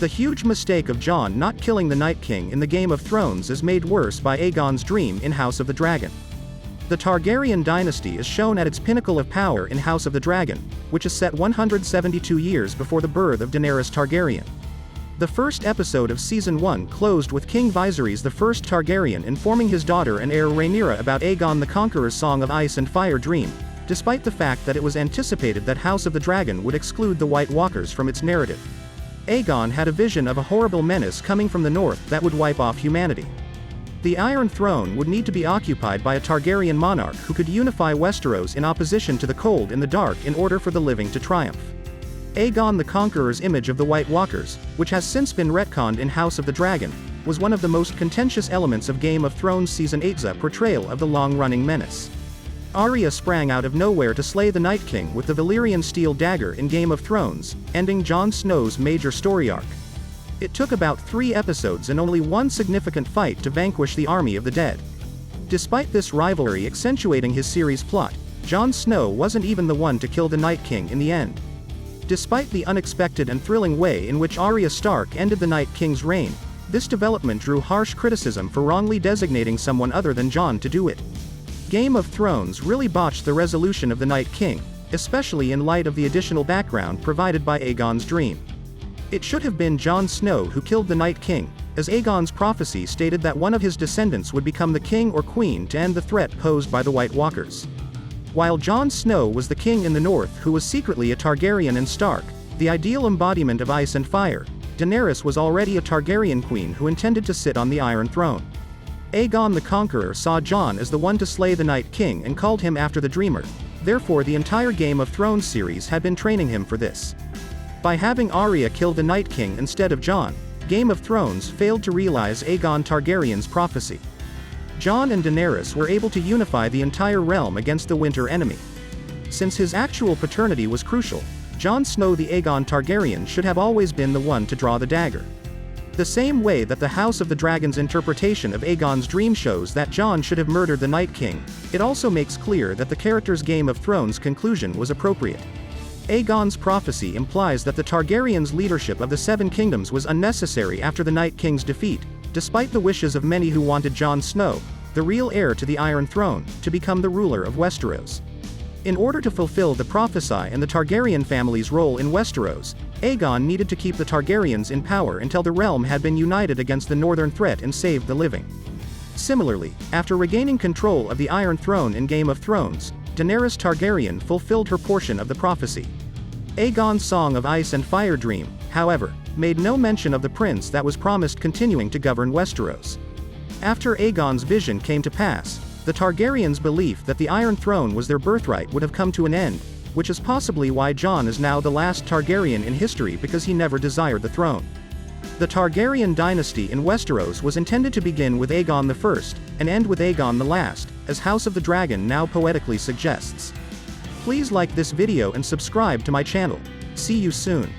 The huge mistake of Jon not killing the Night King in the Game of Thrones is made worse by Aegon's dream in House of the Dragon. The Targaryen dynasty is shown at its pinnacle of power in House of the Dragon, which is set 172 years before the birth of Daenerys Targaryen. The first episode of Season 1 closed with King Viserys I Targaryen informing his daughter and heir Rhaenyra about Aegon the Conqueror's Song of Ice and Fire dream, despite the fact that it was anticipated that House of the Dragon would exclude the White Walkers from its narrative. Aegon had a vision of a horrible menace coming from the north that would wipe off humanity. The Iron Throne would need to be occupied by a Targaryen monarch who could unify Westeros in opposition to the cold and the dark in order for the living to triumph. Aegon the Conqueror's image of the White Walkers, which has since been retconned in House of the Dragon, was one of the most contentious elements of Game of Thrones Season 8's portrayal of the long-running menace. Arya sprang out of nowhere to slay the Night King with the Valyrian steel dagger in Game of Thrones, ending Jon Snow's major story arc. It took about 3 episodes and only one significant fight to vanquish the army of the dead. Despite this rivalry accentuating his series' plot, Jon Snow wasn't even the one to kill the Night King in the end. Despite the unexpected and thrilling way in which Arya Stark ended the Night King's reign, this development drew harsh criticism for wrongly designating someone other than Jon to do it. Game of Thrones really botched the resolution of the Night King, especially in light of the additional background provided by Aegon's dream. It should have been Jon Snow who killed the Night King, as Aegon's prophecy stated that one of his descendants would become the king or queen to end the threat posed by the White Walkers. While Jon Snow was the king in the north who was secretly a Targaryen and Stark, the ideal embodiment of ice and fire, Daenerys was already a Targaryen queen who intended to sit on the Iron Throne. Aegon the Conqueror saw Jon as the one to slay the Night King and called him after the Dreamer, therefore the entire Game of Thrones series had been training him for this. By having Arya kill the Night King instead of Jon, Game of Thrones failed to realize Aegon Targaryen's prophecy. Jon and Daenerys were able to unify the entire realm against the Winter enemy. Since his actual paternity was crucial, Jon Snow the Aegon Targaryen should have always been the one to draw the dagger. The same way that the House of the Dragon's interpretation of Aegon's dream shows that Jon should have murdered the Night King, it also makes clear that the character's Game of Thrones conclusion was appropriate. Aegon's prophecy implies that the Targaryens' leadership of the Seven Kingdoms was unnecessary after the Night King's defeat, despite the wishes of many who wanted Jon Snow, the real heir to the Iron Throne, to become the ruler of Westeros. In order to fulfill the prophecy and the Targaryen family's role in Westeros, Aegon needed to keep the Targaryens in power until the realm had been united against the northern threat and saved the living. Similarly, after regaining control of the Iron Throne in Game of Thrones, Daenerys Targaryen fulfilled her portion of the prophecy. Aegon's Song of Ice and Fire dream, however, made no mention of the prince that was promised continuing to govern Westeros. After Aegon's vision came to pass, the Targaryens' belief that the Iron Throne was their birthright would have come to an end, which is possibly why Jon is now the last Targaryen in history because he never desired the throne. The Targaryen dynasty in Westeros was intended to begin with Aegon I, and end with Aegon the Last, as House of the Dragon now poetically suggests. Please like this video and subscribe to my channel. See you soon.